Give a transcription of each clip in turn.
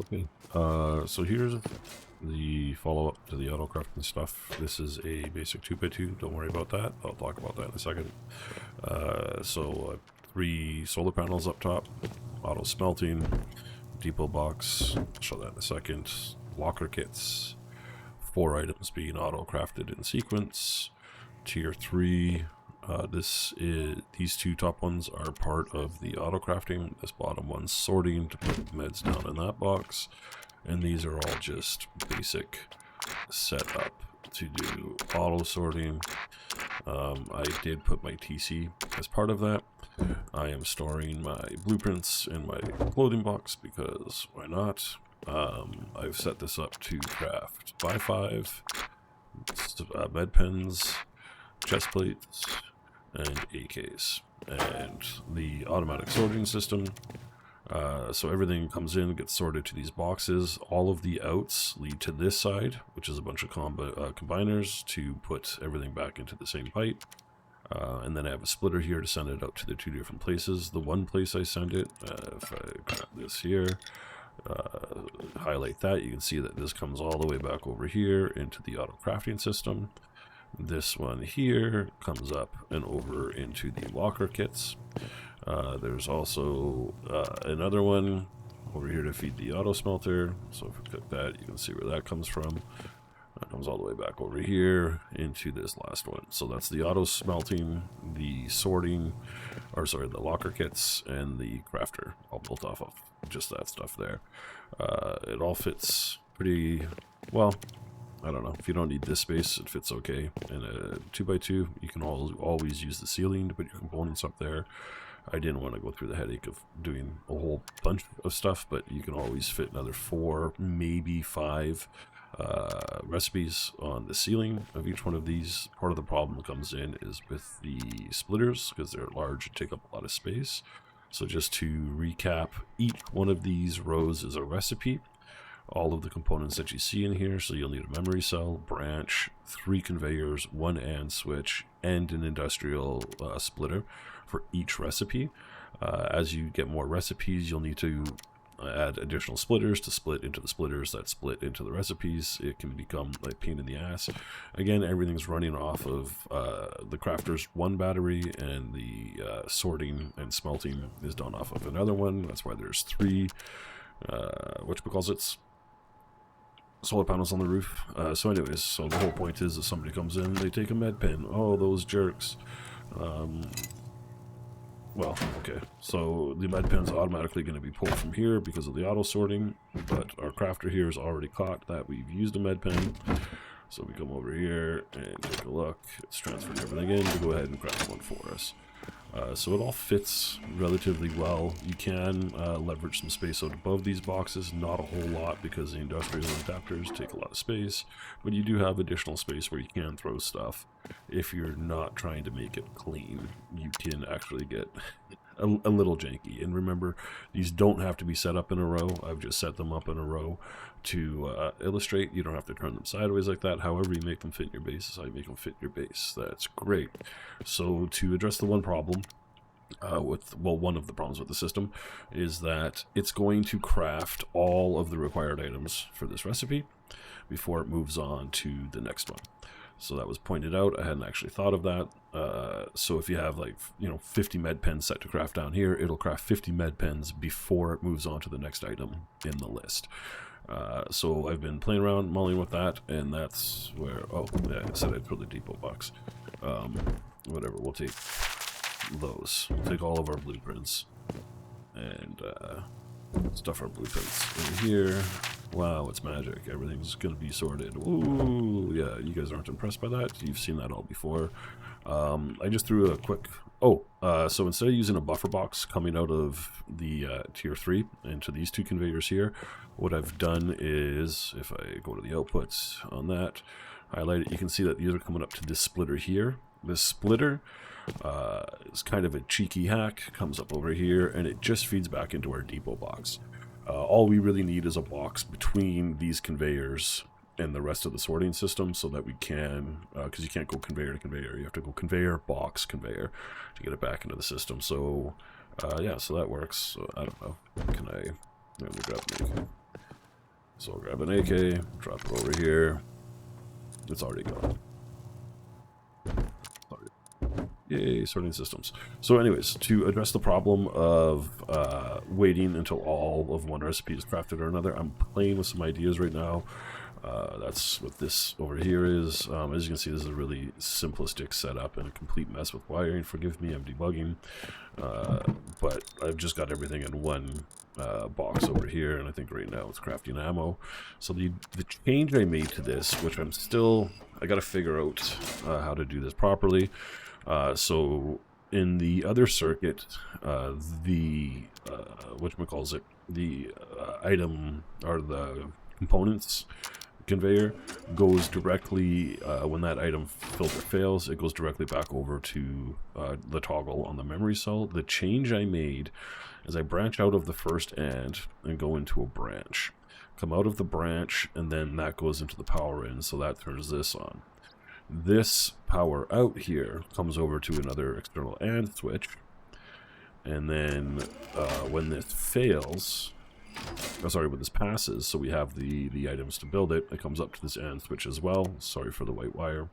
Okay, so here's the follow-up to the auto crafting stuff. This is a basic 2x2, don't worry about that, I'll talk about that in a second. So 3 solar panels up top, auto smelting, depot box, I'll show that in a second, locker kits, 4 items being auto crafted in sequence, tier 3. These 2 top ones are part of the auto crafting. This bottom one's sorting to put meds down in that box, and these are all just basic setup to do auto sorting. I did put my TC as part of that. I am storing my blueprints in my clothing box because why not? I've set this up to craft by 5 med pens, chest plates, and AKs, and the automatic sorting system. So everything comes in, gets sorted to these boxes. All of the outs lead to this side, which is a bunch of combiners to put everything back into the same pipe. And then I have a splitter here to send it out to the 2 different places. The one place I send it, if I grab this here, highlight that, you can see that this comes all the way back over here into the auto crafting system. This one here comes up and over into the locker kits. There's also another one over here to feed the auto smelter. So if we click that, you can see where that comes from. That comes all the way back over here into this last one. So that's the auto smelting, the sorting, or sorry, the locker kits, and the crafter, all built off of just that stuff there. It all fits pretty well. I don't know, if you don't need this space, it fits okay. In a 2x2, you can always use the ceiling to put your components up there. I didn't want to go through the headache of doing a whole bunch of stuff, but you can always fit another 4, maybe 5 recipes on the ceiling of each one of these. Part of the problem comes in is with the splitters, because they're large and take up a lot of space. So just to recap, each one of these rows is a recipe. All of the components that you see in here, so you'll need a memory cell, branch, 3 conveyors, 1 AND switch, and an industrial splitter for each recipe. As you get more recipes, you'll need to add additional splitters to split into the splitters that split into the recipes. It can become a pain in the ass. Again, everything's running off of the crafter's 1 battery, and the sorting and smelting is done off of another one. That's why there's 3 whatchamacallits, solar panels on the roof. So anyways, so the whole point is if somebody comes in, they take a med pen. Oh, those jerks. Well, okay, so the med pen's automatically going to be pulled from here because of the auto sorting, but our crafter here is already caught that we've used a med pen. So we come over here and take a look. It's transferred everything in to go ahead and craft one for us. So it all fits relatively well. You can leverage some space out above these boxes, not a whole lot because the industrial adapters take a lot of space, but you do have additional space where you can throw stuff. If you're not trying to make it clean, you can actually get a little janky. And remember, these don't have to be set up in a row. I've just set them up in a row to illustrate. You don't have to turn them sideways like that. However you make them fit in your base is how you make them fit in your base. That's great. So to address the one problem one of the problems with the system is that it's going to craft all of the required items for this recipe before it moves on to the next one. So that was pointed out. I hadn't actually thought of that. So if you have 50 med pens set to craft down here, it'll craft 50 med pens before it moves on to the next item in the list. So I've been playing around, mulling with that, and that's where, oh, yeah, I said I'd put the depot box. Whatever, we'll take those. We'll take all of our blueprints and stuff our blueprints in here. Wow, it's magic. Everything's going to be sorted. Ooh, yeah, you guys aren't impressed by that. You've seen that all before. I just threw a quick... so instead of using a buffer box coming out of the tier 3 into these 2 conveyors here, what I've done is, if I go to the outputs on that, highlight it, you can see that these are coming up to this splitter here. This splitter is kind of a cheeky hack, comes up over here, and it just feeds back into our depot box. All we really need is a box between these conveyors and the rest of the sorting system so that we can, because you can't go conveyor to conveyor, you have to go conveyor, box, conveyor to get it back into the system. So yeah, so that works. So I don't know, can I, let me grab So I'll grab an AK, drop it over here. It's already gone. Yay, sorting systems. So anyways, to address the problem of waiting until all of one recipe is crafted or another, I'm playing with some ideas right now. That's what this over here is. As you can see, this is a really simplistic setup and a complete mess with wiring. Forgive me, I'm debugging. But I've just got everything in one box over here, and I think right now it's crafting ammo. So the change I made to this, which I gotta figure out how to do this properly. So in the other circuit, the item or the components conveyor goes directly, when that item filter fails, it goes directly back over to the toggle on the memory cell. The change I made is I branch out of the first and go into a branch. Come out of the branch, and then that goes into the power in, so that turns this on. This power out here comes over to another external AND switch, and then when this fails, when this passes, so we have the items to build it, it comes up to this AND switch as well. Sorry for the white wire.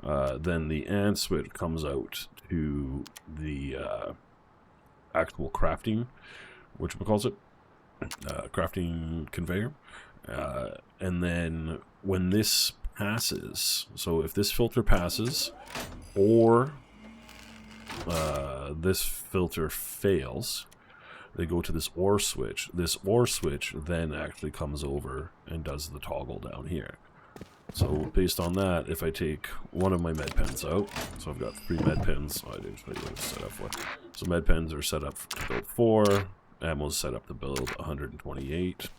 Then the AND switch comes out to the actual crafting, crafting conveyor, and then when this passes, so if this filter passes or this filter fails, they go to this OR switch. This OR switch then actually comes over and does the toggle down here. So based on that, if I take one of my med pens out, so I've got 3 med pens. I didn't show you what it's set up for. So med pens are set up to build 4, ammo's set up to build 128.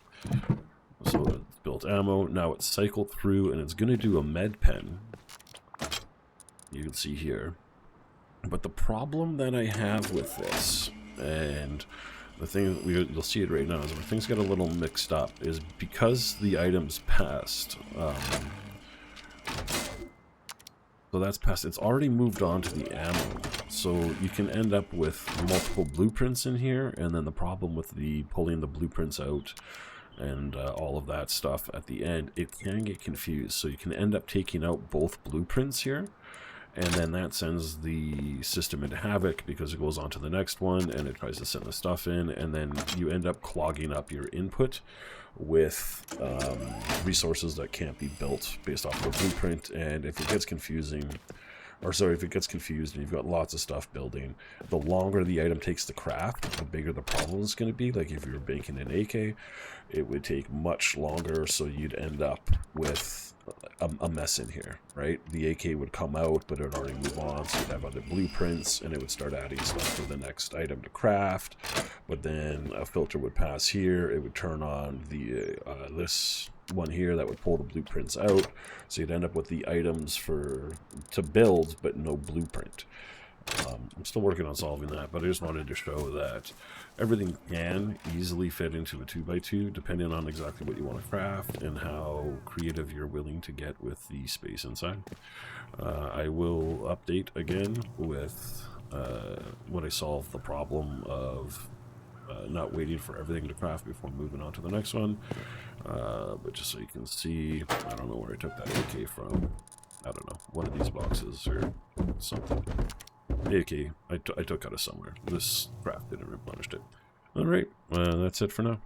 So it's built ammo. Now it's cycled through, and it's going to do a med pen. You can see here. But the problem that I have with this, and the thing you'll see it right now, is where things get a little mixed up, is because the items passed. So that's passed. It's already moved on to the ammo. So you can end up with multiple blueprints in here, and then the problem with pulling the blueprints out and all of that stuff at the end, it can get confused. So you can end up taking out both blueprints here, and then that sends the system into havoc because it goes on to the next one and it tries to send the stuff in, and then you end up clogging up your input with resources that can't be built based off the blueprint. And if it gets confusing, if it gets confused and you've got lots of stuff building, the longer the item takes to craft, the bigger the problem is going to be. Like if you were making an AK, it would take much longer, so you'd end up with a mess in here, right? The AK would come out, but it would already move on, so you'd have other blueprints, and it would start adding stuff for the next item to craft. But then a filter would pass here, it would turn on the this one here that would pull the blueprints out, so you'd end up with the items to build, but no blueprint. I'm still working on solving that, but I just wanted to show that everything can easily fit into a 2x2, depending on exactly what you want to craft and how creative you're willing to get with the space inside. I will update again with when I solve the problem of not waiting for everything to craft before moving on to the next one. But just so you can see, I don't know where I took that AK from. I don't know, one of these boxes or something. AK, I took out of somewhere. This crafted and replenished it. Alright, that's it for now.